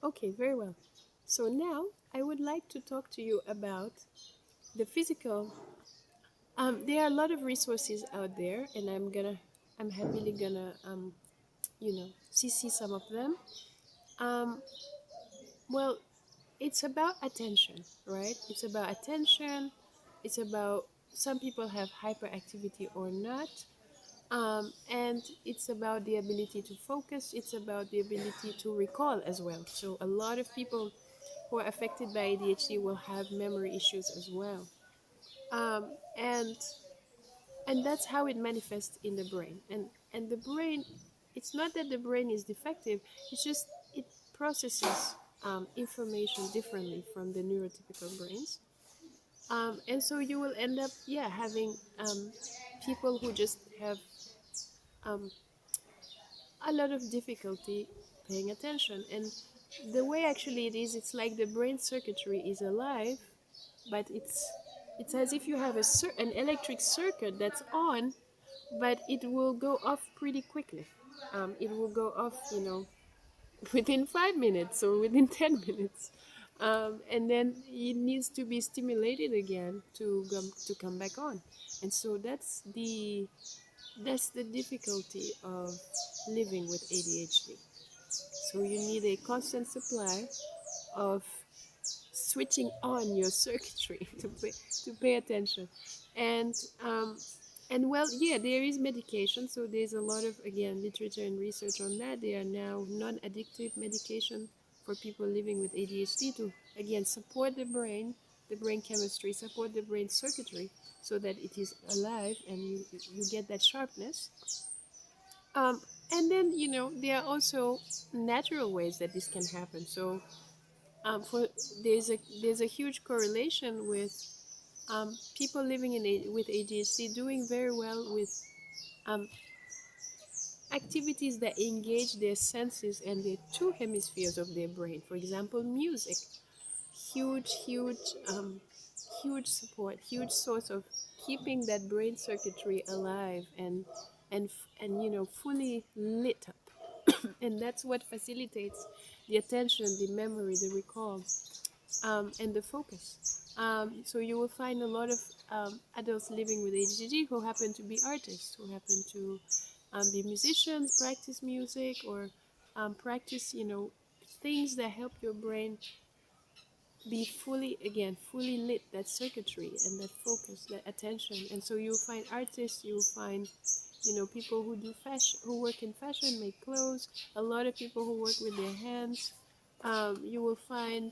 Okay, very well. So now I would like to talk to you about the physical. There are a lot of resources out there, and I'm happily gonna, see some of them. Um, well, it's about attention, right? It's about attention. It's about some people have hyperactivity or not. And it's about the ability to focus. It's about the ability to recall as well. So a lot of people who are affected by ADHD will have memory issues as well. Um, and and that's how it manifests in the brain. And the brain, it's not that the brain is defective. It's just it processes information differently from the neurotypical brains. And so you will end up, yeah, having people who just have um, a lot of difficulty paying attention. And the way actually it is, it's like the brain circuitry is alive, but it's as if you have an electric circuit that's on, but it will go off pretty quickly. It will go off, within 5 minutes or within 10 minutes. And then it needs to be stimulated again to come back on. And so that's the difficulty of living with ADHD. So you need a constant supply of switching on your circuitry to pay attention. And and well, yeah, there is medication. So there's a lot of, again, literature and research on that. There are now non-addictive medication for people living with ADHD to, again, support the brain chemistry, support the brain circuitry, so that it is alive and you get that sharpness. um, and then, there are also natural ways that this can happen. So for there's a huge correlation with people living with ADHD doing very well with um, activities that engage their senses and the two hemispheres of their brain. For example, music, huge, huge support, huge source of keeping that brain circuitry alive and fully lit up. And that's what facilitates the attention, the memory, the recall, and the focus. So you will find a lot of adults living with ADHD who happen to be artists, who happen to be musicians, practice music, or practice, things that help your brain be fully lit, that circuitry and that focus, that attention. And so you'll find artists, you'll find, people who do fashion, who work in fashion, make clothes, a lot of people who work with their hands. You will find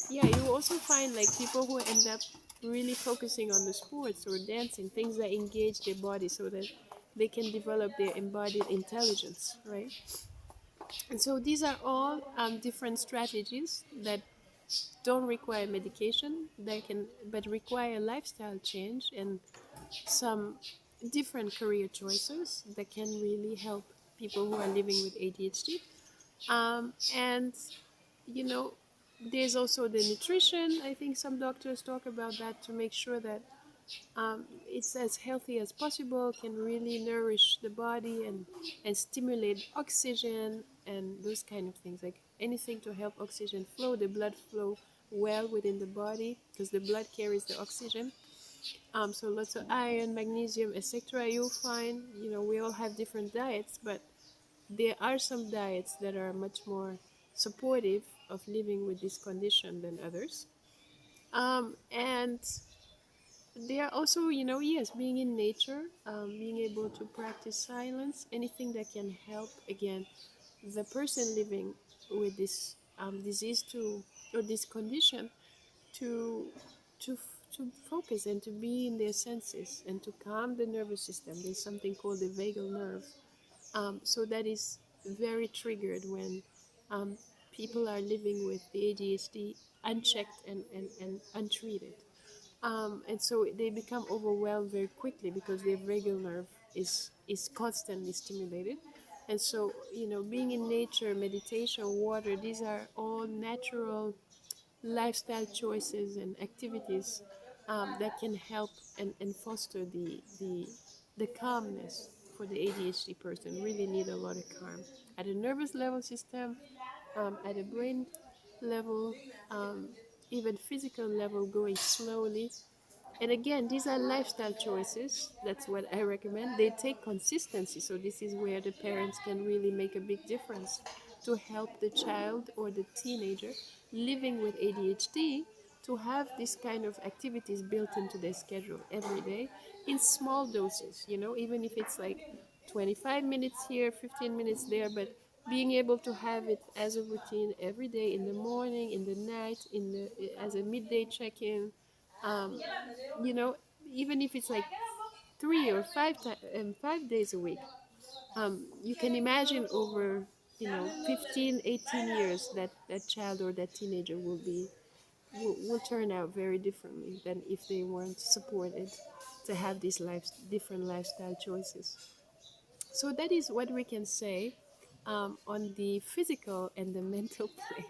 yeah, you also find like people who end up really focusing on the sports or dancing, things that engage their body so that they can develop their embodied intelligence, right? And so these are all different strategies that don't require medication, that can but require lifestyle change and some different career choices that can really help people who are living with ADHD. And you know, there's also the nutrition. I think some doctors talk about that to make sure that it's as healthy as possible, can really nourish the body and stimulate oxygen and those kind of things. Like anything to help oxygen flow, the blood flow well within the body because the blood carries the oxygen. So lots of iron, magnesium, etc. You'll find, we all have different diets, but there are some diets that are much more supportive of living with this condition than others. And there are also, yes, being in nature, being able to practice silence, anything that can help, again, the person living with this disease to, or this condition, to, to, to focus and to be in their senses and to calm the nervous system. There's something called the vagal nerve. So that is very triggered when um, people are living with the ADHD unchecked and untreated. And so they become overwhelmed very quickly because their vagal nerve is constantly stimulated. And so, being in nature, meditation, water, these are all natural lifestyle choices and activities that can help and foster the calmness for the ADHD person. Really need a lot of calm at a nervous level system, at a brain level, um, even physical level, going slowly. And again, these are lifestyle choices. That's what I recommend. They take consistency. So, this is where the parents can really make a big difference to help the child or the teenager living with ADHD to have this kind of activities built into their schedule every day in small doses, even if it's like 25 minutes here, 15 minutes there, but being able to have it as a routine every day, in the morning, in the night, as a midday check-in, um, you know, even if it's like 5 days a week. You can imagine over 15, 18 years that that child or that teenager will turn out very differently than if they weren't supported to have these different lifestyle choices. So that is what we can say on the physical and the mental plane.